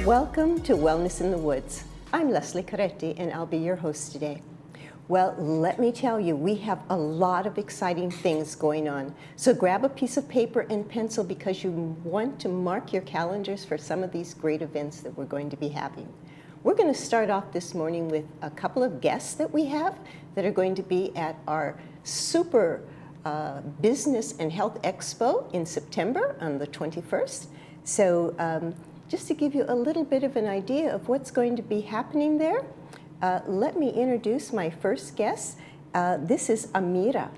Welcome to Wellness in the Woods. I'm Leslie Caretti and I'll be your host today. Well, let me tell you, we have a lot of exciting things going on. So grab a piece of paper and pencil because you want to mark your calendars for some of these great events that we're going to be having. We're going to start off this morning with a couple of guests that we have that are going to be at our super Business and Health Expo in September on the 21st. So just to give you a little bit of an idea of what's going to be happening there, let me introduce my first guest. This is Amira.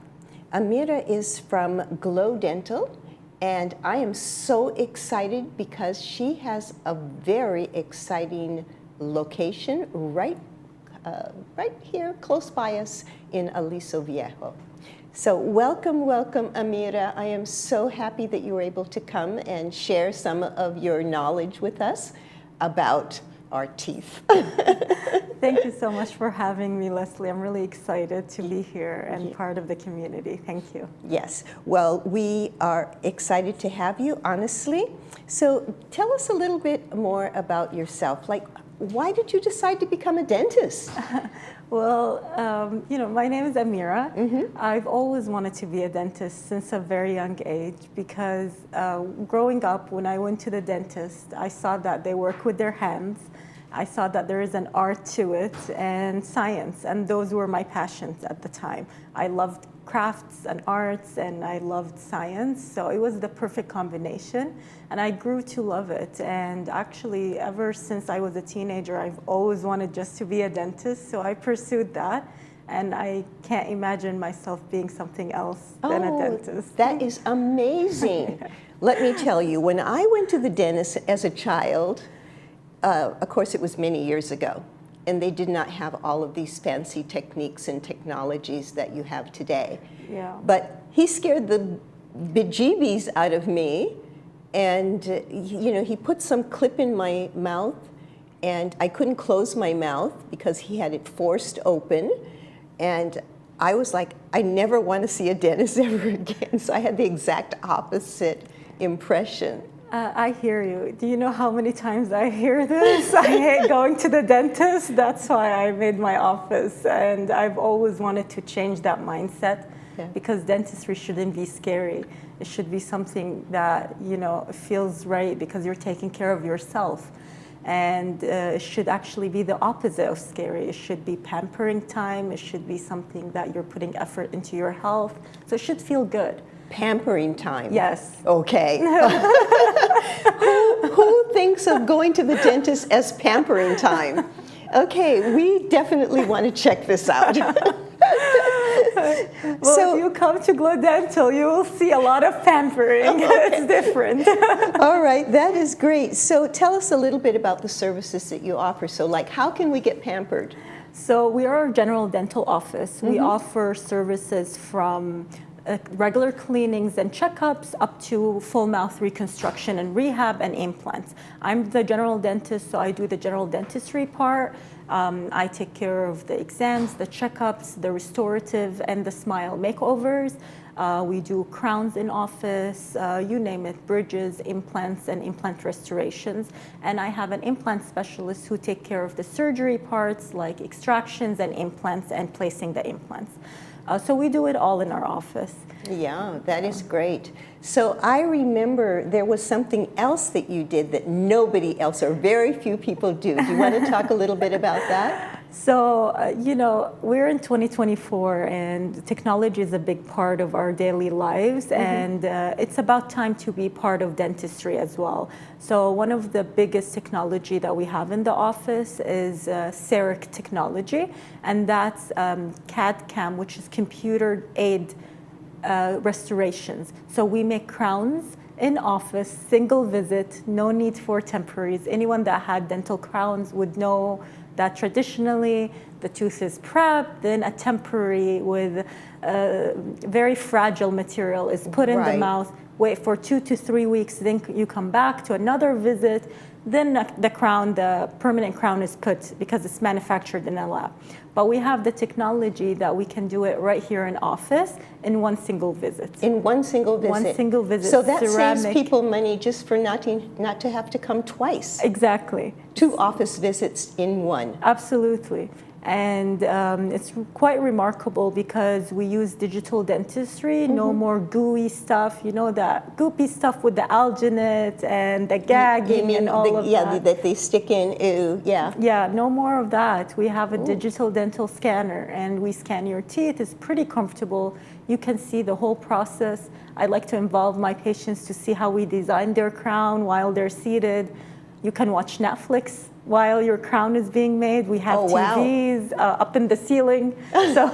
Amira is from Glow Dental, and I am so excited because she has a very exciting location right here close by us in Aliso Viejo. So welcome, Amira. I am so happy that you were able to come and share some of your knowledge with us about our teeth. Thank you so much for having me, Leslie. I'm really excited to be here and part of the community. Thank you. Yes. Well, we are excited to have you, honestly. So tell us a little bit more about yourself. Like, why did you decide to become a dentist? Well, my name is Amira. Mm-hmm. I've always wanted to be a dentist since a very young age because growing up, when I went to the dentist, I saw that they work with their hands. I saw that there is an art to it and science, and those were my passions at the time. I loved crafts and arts, and I loved science, so it was the perfect combination, and I grew to love it. And actually, ever since I was a teenager, I've always wanted just to be a dentist, so I pursued that, and I can't imagine myself being something else than a dentist. That is amazing. Let me tell you, when I went to the dentist as a child, of course it was many years ago, and they did not have all of these fancy techniques and technologies that you have today. Yeah. But he scared the bejeebies out of me, and he put some clip in my mouth, and I couldn't close my mouth because he had it forced open, and I was like, I never want to see a dentist ever again. So I had the exact opposite impression. I hear you. Do you know how many times I hear this? I hate going to the dentist. That's why I made my office. And I've always wanted to change that mindset because dentistry shouldn't be scary. It should be something that, feels right because you're taking care of yourself. And it should actually be the opposite of scary. It should be pampering time. It should be something that you're putting effort into your health. So it should feel good. Pampering time. Yes. Okay. Who thinks of going to the dentist as pampering time? Okay, we definitely want to check this out. Well, if you come to Glow Dental, you will see a lot of pampering. Okay. It's different. All right, that is great. So tell us a little bit about the services that you offer. So how can we get pampered? So we are a general dental office. Mm-hmm. We offer services from regular cleanings and checkups up to full mouth reconstruction and rehab and implants. I'm the general dentist, so I do the general dentistry part. I take care of the exams, the checkups, the restorative, and the smile makeovers. We do crowns in office, you name it, bridges, implants, and implant restorations. And I have an implant specialist who take care of the surgery parts like extractions and implants and placing the implants. So we do it all in our office. Yeah, that is great. So I remember there was something else that you did that nobody else or very few people do. Do you want to talk a little bit about that? So, we're in 2024 and technology is a big part of our daily lives, mm-hmm. and it's about time to be part of dentistry as well. So one of the biggest technology that we have in the office is CEREC technology, and that's CAD/CAM, which is computer aid restorations. So we make crowns in office, single visit, no need for temporaries. Anyone that had dental crowns would know that traditionally the tooth is prepped, then a temporary with very fragile material is put in the mouth, wait for 2 to 3 weeks, then you come back to another visit, then the crown, the permanent crown is put because it's manufactured in a lab. But we have the technology that we can do it right here in office in one single visit. In one single visit? One single visit. So that saves people money just for not to have to come twice. Exactly. 2 office visits in one. Absolutely. And it's quite remarkable because we use digital dentistry, no more gooey stuff, you know, that goopy stuff with the alginate and the gagging and all of that. Yeah, that they stick in, ew, yeah. Yeah, no more of that. We have a digital dental scanner and we scan your teeth. It's pretty comfortable. You can see the whole process. I like to involve my patients to see how we design their crown while they're seated. You can watch Netflix while your crown is being made. We have TVs up in the ceiling. So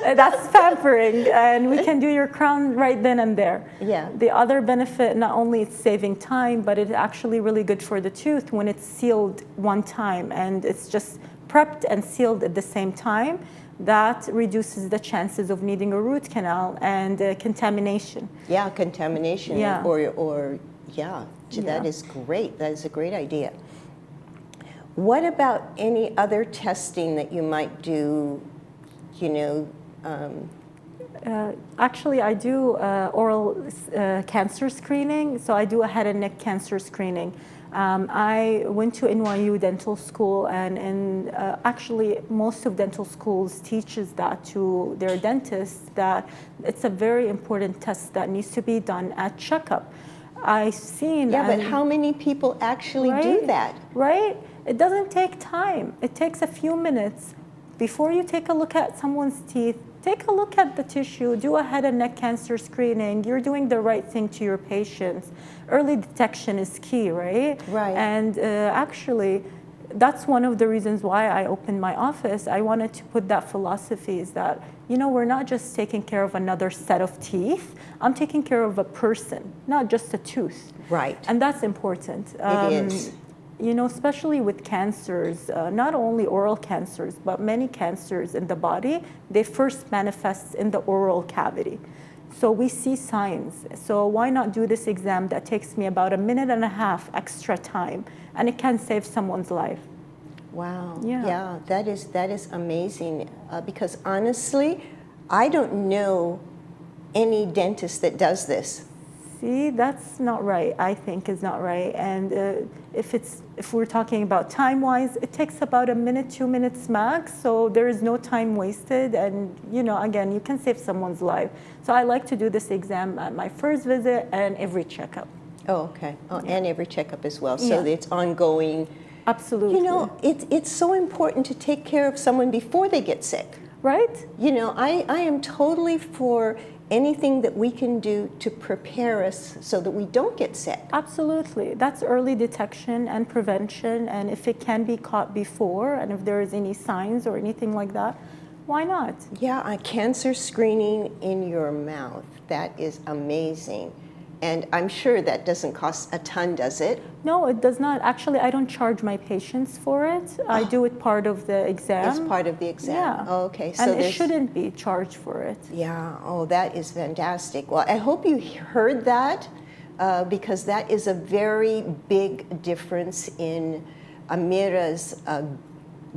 that's pampering. And we can do your crown right then and there. Yeah. The other benefit, not only it's saving time, but it's actually really good for the tooth when it's sealed one time. And it's just prepped and sealed at the same time. That reduces the chances of needing a root canal and contamination. Yeah, contamination. Yeah. That is great. That is a great idea. What about any other testing that you might do, you know? Actually, I do oral cancer screening. So I do a head and neck cancer screening. I went to NYU dental school, and actually most of dental schools teaches that to their dentists, that it's a very important test that needs to be done at checkup. I've seen. Yeah, but how many people actually do that? Right? It doesn't take time. It takes a few minutes. Before you take a look at someone's teeth, take a look at the tissue, do a head and neck cancer screening. You're doing the right thing to your patients. Early detection is key, right? Right. And actually, that's one of the reasons why I opened my office. I wanted to put that philosophy is that, you know, we're not just taking care of another set of teeth. I'm taking care of a person, not just a tooth. Right. And that's important. It is. You know, especially with cancers, not only oral cancers, but many cancers in the body, they first manifest in the oral cavity. So we see signs. So why not do this exam that takes me about 1.5 minutes extra time, and it can save someone's life. Wow. Yeah. That is amazing. Because honestly, I don't know any dentist that does this. See, that's not right. I think is not right. And if we're talking about time-wise, it takes about 1 minute, 2 minutes max. So there is no time wasted. And you know, again, you can save someone's life. So I like to do this exam at my first visit and every checkup. Oh, okay. Oh, and every checkup as well. So it's ongoing. Absolutely. You know, it's so important to take care of someone before they get sick. Right? You know, I am totally for anything that we can do to prepare us so that we don't get sick. Absolutely. That's early detection and prevention. And if it can be caught before, and if there is any signs or anything like that, why not? Yeah, a cancer screening in your mouth. That is amazing. And I'm sure that doesn't cost a ton, does it? No, it does not. Actually, I don't charge my patients for it. I do it part of the exam. It's part of the exam. Yeah. Oh, okay. So and it shouldn't be charged for it. Yeah. Oh, that is fantastic. Well, I hope you heard that because that is a very big difference in Amira's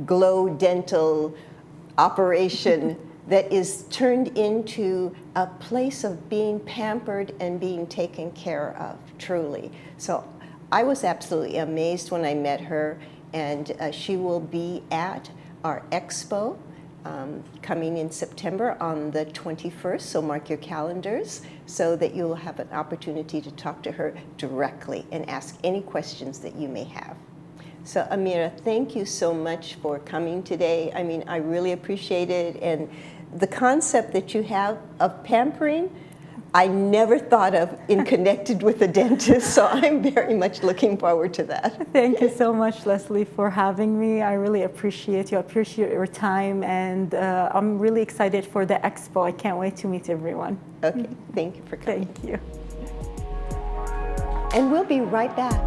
Glow Dental operation that is turned into a place of being pampered and being taken care of, truly. So I was absolutely amazed when I met her, and she will be at our expo coming in September on the 21st, so mark your calendars so that you'll have an opportunity to talk to her directly and ask any questions that you may have. So Amira, thank you so much for coming today. I mean, I really appreciate it, and the concept that you have of pampering, I never thought of in connected with a dentist, so I'm very much looking forward to that. Thank you so much, Leslie, for having me. I really appreciate you. I appreciate your time, and I'm really excited for the expo. I can't wait to meet everyone. Okay, thank you for coming. Thank you. And we'll be right back.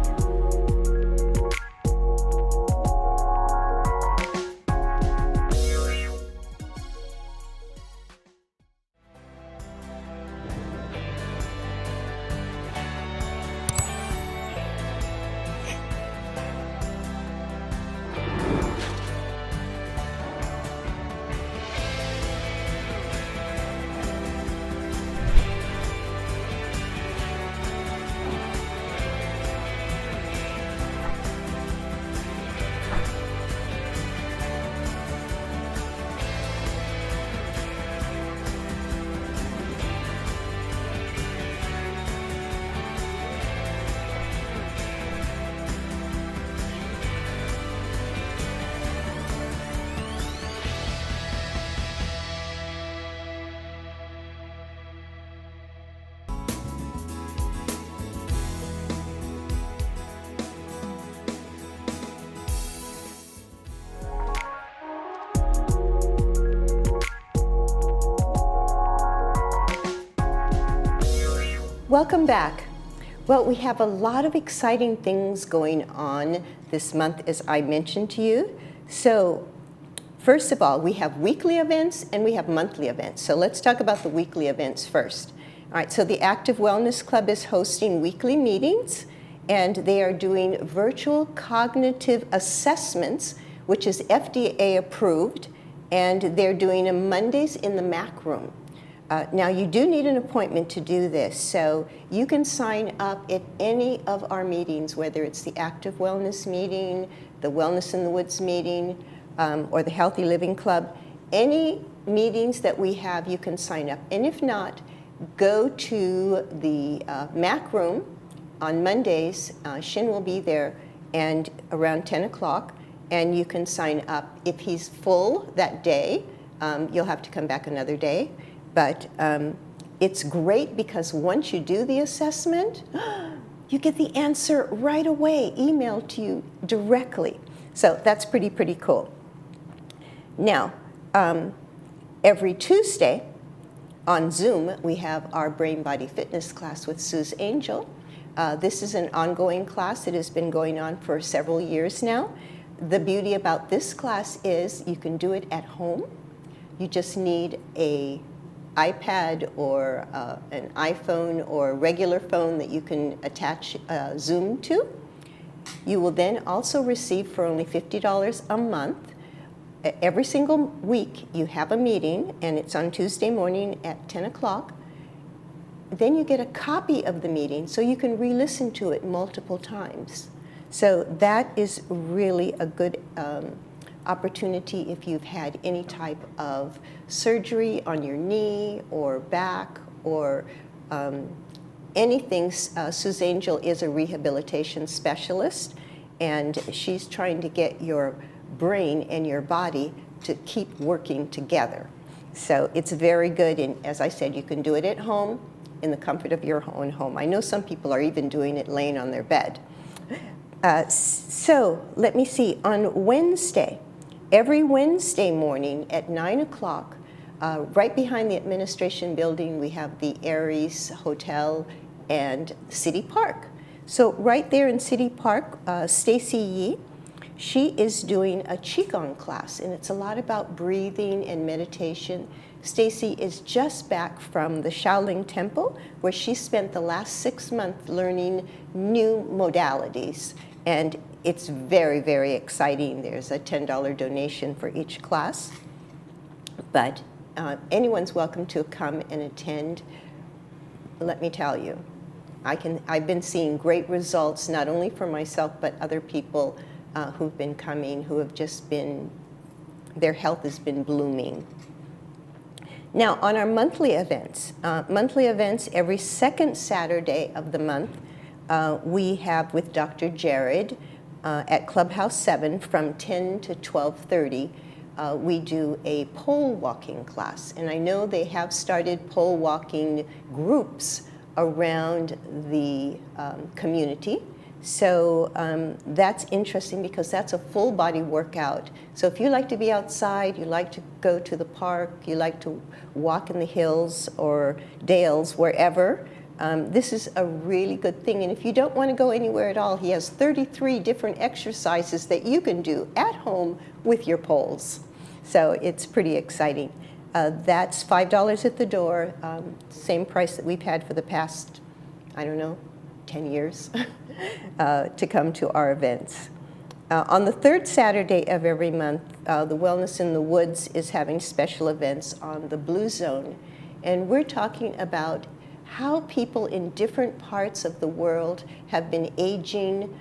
Welcome back. Well, we have a lot of exciting things going on this month, as I mentioned to you. So, first of all, we have weekly events and we have monthly events. So let's talk about the weekly events first. All right, so the Active Wellness Club is hosting weekly meetings, and they are doing virtual cognitive assessments, which is FDA approved, and they're doing them Mondays in the MAC room. Now, you do need an appointment to do this, so you can sign up at any of our meetings, whether it's the Active Wellness meeting, the Wellness in the Woods meeting, or the Healthy Living Club. Any meetings that we have, you can sign up. And if not, go to the MAC room on Mondays. Shin will be there and around 10 o'clock, and you can sign up. If he's full that day, you'll have to come back another day. But it's great because once you do the assessment, you get the answer right away, emailed to you directly. So that's pretty cool. Now, every Tuesday on Zoom, we have our Brain Body Fitness class with Suze Angel. This is an ongoing class. It has been going on for several years now. The beauty about this class is you can do it at home. You just need a iPad or an iPhone or a regular phone that you can attach Zoom to. You will then also receive for only $50 a month. Every single week you have a meeting, and it's on Tuesday morning at 10 o'clock. Then you get a copy of the meeting so you can re-listen to it multiple times. So that is really a good opportunity if you've had any type of surgery on your knee or back or anything. Suze Angel is a rehabilitation specialist, and she's trying to get your brain and your body to keep working together. So it's very good, and as I said, you can do it at home in the comfort of your own home. I know some people are even doing it laying on their bed. So let me see, on Wednesday, every Wednesday morning at 9 o'clock, right behind the administration building, we have the Aries Hotel and City Park. So right there in City Park, Stacy Yee, she is doing a Qigong class, and it's a lot about breathing and meditation. Stacy is just back from the Shaolin Temple, where she spent the last 6 months learning new modalities. And it's very exciting. There's a $10 donation for each class. But anyone's welcome to come and attend. Let me tell you, I've been seeing great results, not only for myself, but other people who've been coming, who have just been, their health has been blooming. Now, on our monthly events every second Saturday of the month, we have with Dr. Jared at Clubhouse 7 from 10 to 12:30. We do a pole walking class, and I know they have started pole walking groups around the community. So that's interesting because that's a full body workout. So if you like to be outside, you like to go to the park, you like to walk in the hills or dales, wherever, This is a really good thing. And if you don't want to go anywhere at all, he has 33 different exercises that you can do at home with your poles. So it's pretty exciting. That's $5 at the door, same price that we've had for the past, I don't know, 10 years to come to our events. On the third Saturday of every month, the Wellness in the Woods is having special events on the Blue Zone. And we're talking about how people in different parts of the world have been aging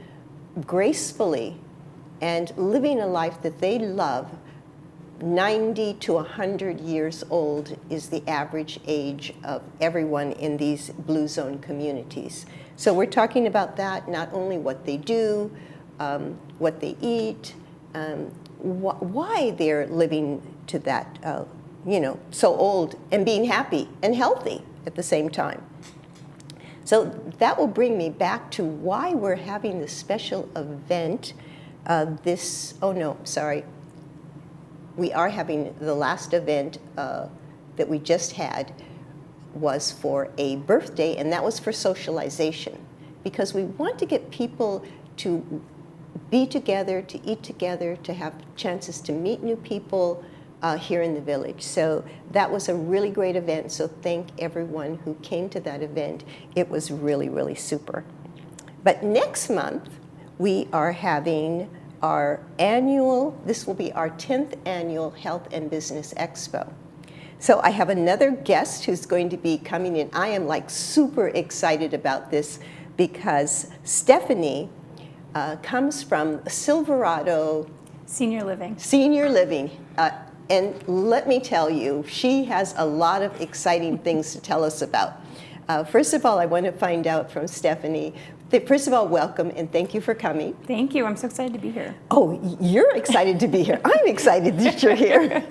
gracefully and living a life that they love. 90 to 100 years old is the average age of everyone in these Blue Zone communities. So we're talking about that, not only what they do, what they eat, why they're living to that, so old and being happy and healthy at the same time. So that will bring me back to why we're having this special event. We are having the last event that we just had was for a birthday, and that was for socialization, because we want to get people to be together, to eat together, to have chances to meet new people here in the village. So that was a really great event, so thank everyone who came to that event. It was really, really super. But next month, we are having our this will be our 10th annual Health and Business Expo. So I have another guest who's going to be coming in. I am like super excited about this because Stephanie comes from Silverado Senior Living. And let me tell you, she has a lot of exciting things to tell us about. First of all, I want to find out from Stephanie. First of all, welcome and thank you for coming. Thank you. I'm so excited to be here. Oh, you're excited to be here. I'm excited that you're here.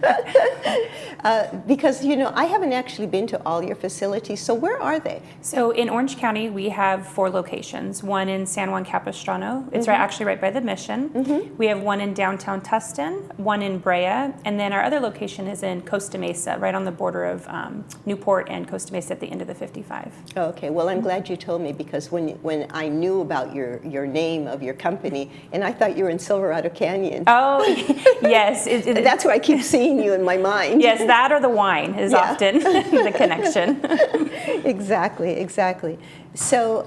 Because, I haven't actually been to all your facilities. So where are they? So in Orange County, we have 4 locations. One in San Juan Capistrano. It's actually right by the Mission. We have one in downtown Tustin, one in Brea, and then our other location is in Costa Mesa, right on the border of Newport and Costa Mesa at the end of the 55. Okay, well, I'm glad you told me, because when I knew about your name of your company, and I thought you were in Silverado Canyon. Oh, yes. That's where I keep seeing you in my mind. Yes, that or the wine is often the connection. Exactly. So,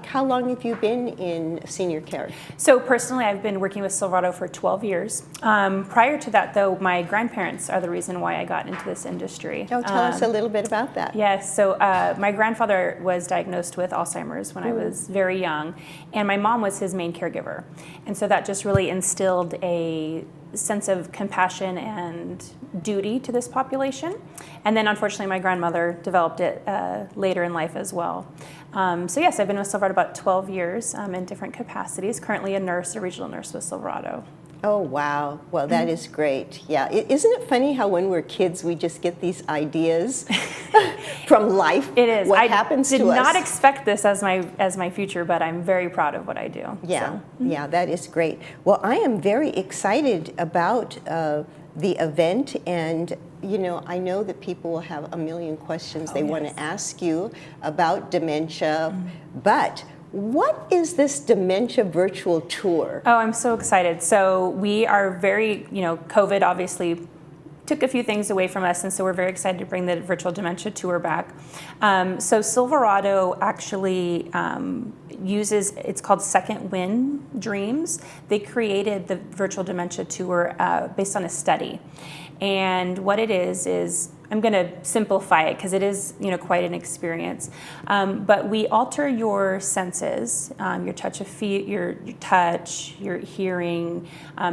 how long have you been in senior care? So personally, I've been working with Silverado for 12 years. Prior to that, though, my grandparents are the reason why I got into this industry. Oh, tell us a little bit about that. Yes, so my grandfather was diagnosed with Alzheimer's when I was very young, and my mom was his main caregiver. And so that just really instilled a sense of compassion and duty to this population. And then unfortunately my grandmother developed it later in life as well. So yes, I've been with Silverado about 12 years in different capacities. Currently a regional nurse with Silverado. Oh, wow. Well, that is great. Yeah. Isn't it funny how when we're kids, we just get these ideas from life? It is. What happens to us. I did not expect this as my future, but I'm very proud of what I do. Yeah. Yeah, that is great. Well, I am very excited about the event, and I know that people will have a million questions they want to ask you about dementia, but what is this dementia virtual tour? Oh, I'm so excited. So we are very, COVID obviously took a few things away from us, and so we're very excited to bring the virtual dementia tour back. So Silverado actually uses, it's called Second Wind Dreams. They created the virtual dementia tour based on a study. And what it is I'm going to simplify it because it is, quite an experience. But we alter your senses, your touch of feet, your touch, your hearing,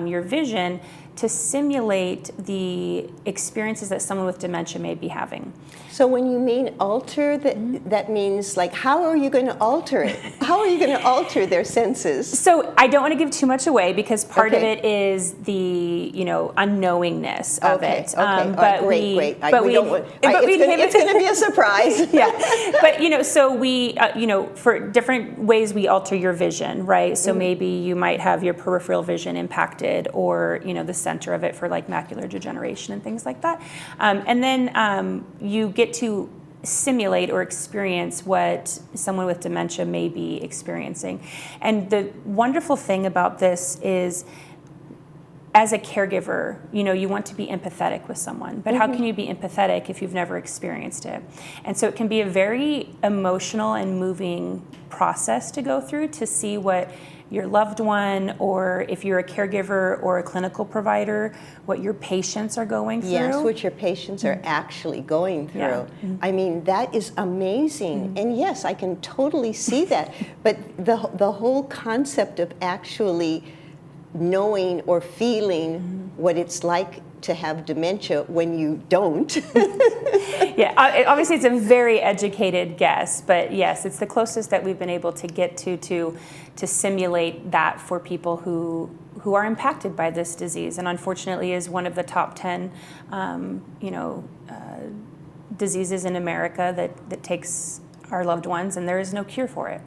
your vision, to simulate the experiences that someone with dementia may be having. So when you mean alter, that means like, how are you going to alter it? How are you going to alter their senses? So I don't want to give too much away because part of it is the, unknowingness of it. Okay, but great. It's going to be a surprise. Yeah, but so we, for different ways we alter your vision, right? So maybe you might have your peripheral vision impacted, or the center of it for like macular degeneration and things like that. And then you get to simulate or experience what someone with dementia may be experiencing. And the wonderful thing about this is, as a caregiver, you want to be empathetic with someone, but how can you be empathetic if you've never experienced it? And so it can be a very emotional and moving process to go through to see what your loved one, or if you're a caregiver or a clinical provider, what your patients are going through. Yes, what your patients are actually going through. Yeah. I mean, that is amazing. And yes, I can totally see that. But the whole concept of actually knowing or feeling what it's like to have dementia when you don't. Yeah, obviously it's a very educated guess, but yes, it's the closest that we've been able to get to simulate that for people who are impacted by this disease, and unfortunately is one of the top 10 diseases in America that takes our loved ones, and there is no cure for it.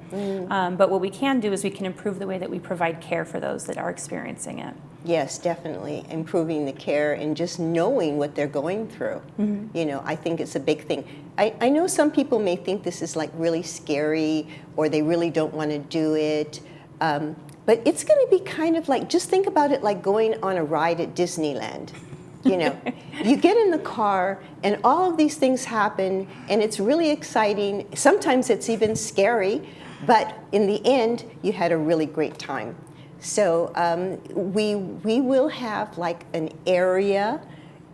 But what we can do is we can improve the way that we provide care for those that are experiencing it. Yes, definitely. Improving the care and just knowing what they're going through. I think it's a big thing. I know some people may think this is like really scary, or they really don't want to do it. But it's going to be kind of like, just think about it like going on a ride at Disneyland. You get in the car and all of these things happen, and it's really exciting. Sometimes it's even scary, but in the end, you had a really great time. So we will have like an area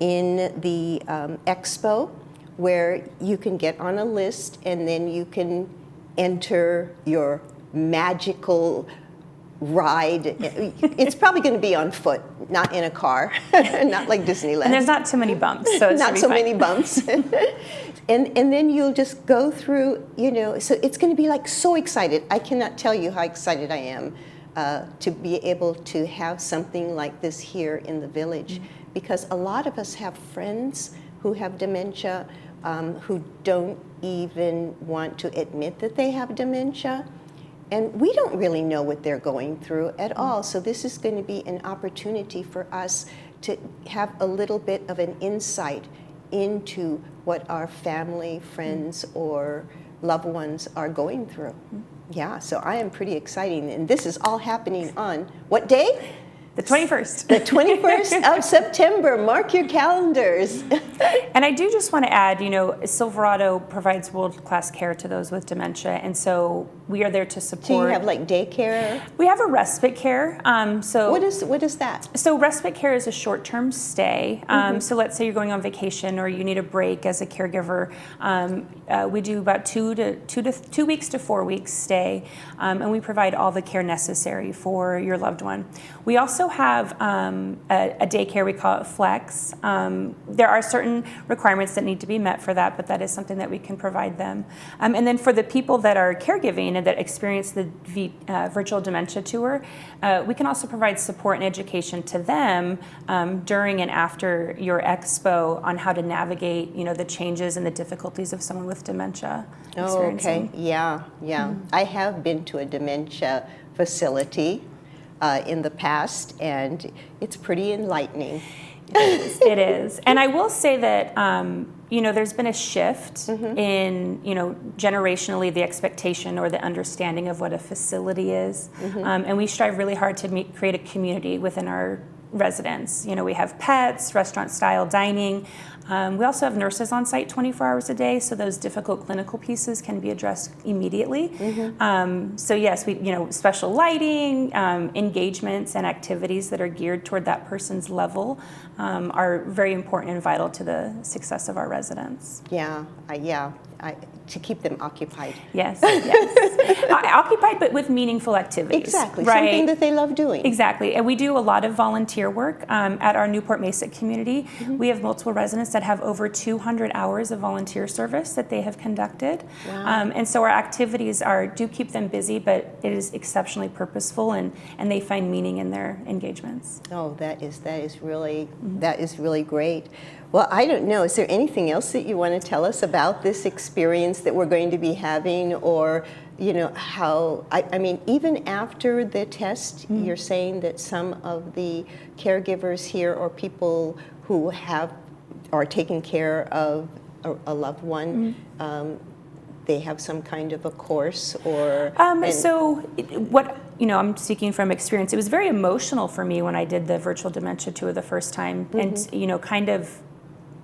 in the expo where you can get on a list, and then you can enter your magical ride. It's probably going to be on foot, not in a car, not like Disneyland. And there's not too many bumps, so it not should be so fine. many bumps. And then you'll just go through, so it's going to be like so excited. I cannot tell you how excited I am to be able to have something like this here in the village, because a lot of us have friends who have dementia, who don't even want to admit that they have dementia. And we don't really know what they're going through at all. So this is going to be an opportunity for us to have a little bit of an insight into what our family, friends, or loved ones are going through. Yeah, so I am pretty excited. And this is all happening on what day? The 21st. The 21st of September. Mark your calendars. And I do just want to add, Silverado provides world-class care to those with dementia, and so we are there to support. So you have like daycare? We have a respite care. What is that? So respite care is a short-term stay. So let's say you're going on vacation or you need a break as a caregiver. We do about 2 weeks to 4 weeks stay, and we provide all the care necessary for your loved one. We also have a daycare, we call it Flex. There are certain requirements that need to be met for that, but that is something that we can provide them. And then for the people that are caregiving and that experience the virtual dementia tour, we can also provide support and education to them during and after your expo on how to navigate, the changes and the difficulties of someone with dementia experiencing. Okay. Yeah. I have been to a dementia facility in the past, and it's pretty enlightening. It is. And I will say that, there's been a shift in, generationally the expectation or the understanding of what a facility is. And we strive really hard to create a community within our residents. We have pets, restaurant-style dining. We also have nurses on site 24 hours a day, so those difficult clinical pieces can be addressed immediately. So yes, we, special lighting, engagements, and activities that are geared toward that person's level are very important and vital to the success of our residents. To keep them occupied. Yes. Occupied, but with meaningful activities. Exactly, right? Something that they love doing. Exactly, and we do a lot of volunteer work at our Newport Mesa community. We have multiple residents that have over 200 hours of volunteer service that they have conducted. Wow. And so our activities do keep them busy, but it is exceptionally purposeful, and they find meaning in their engagements. Oh, that is really great. Well, I don't know. Is there anything else that you want to tell us about this experience that we're going to be having, or how? I mean, even after the test, you're saying that some of the caregivers here or people who are taking care of a loved one, they have some kind of a course or? I'm speaking from experience. It was very emotional for me when I did the virtual dementia tour the first time, and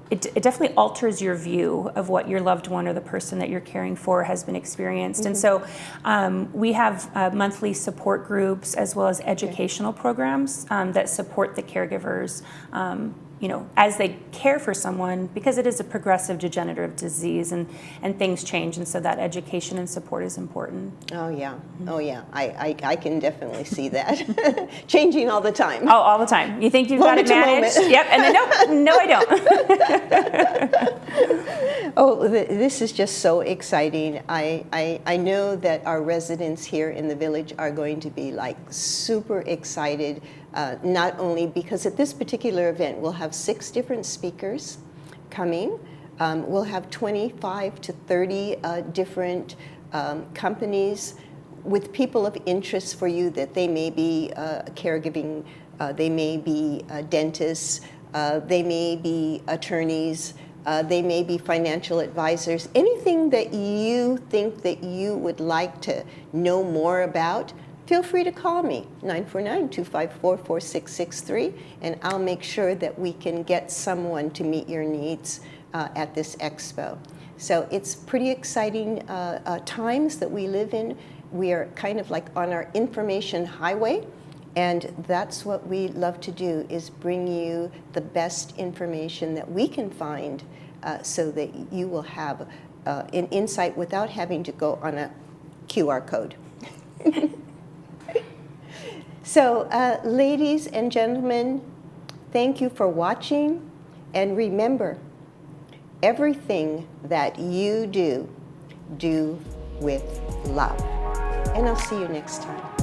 it definitely alters your view of what your loved one or the person that you're caring for has been experienced. And so we have monthly support groups as well as educational programs that support the caregivers as they care for someone, because it is a progressive degenerative disease and things change, and so that education and support is important. Oh yeah, oh yeah, I can definitely see that. Changing all the time. Oh, all the time. You think you've got it managed? Yep, and then no, I don't. Oh, this is just so exciting. I know that our residents here in the village are going to be like super excited, not only because at this particular event we'll have 6 different speakers coming. We'll have 25 to 30 different companies with people of interest for you, that they may be caregiving, they may be dentists, they may be attorneys, they may be financial advisors. Anything that you think that you would like to know more about, feel free to call me, 949-254-4663, and I'll make sure that we can get someone to meet your needs at this expo. So it's pretty exciting times that we live in. We are kind of like on our information highway, and that's what we love to do, is bring you the best information that we can find so that you will have an insight without having to go on a QR code. So, ladies and gentlemen, thank you for watching, and remember, everything that you do, do with love. And I'll see you next time.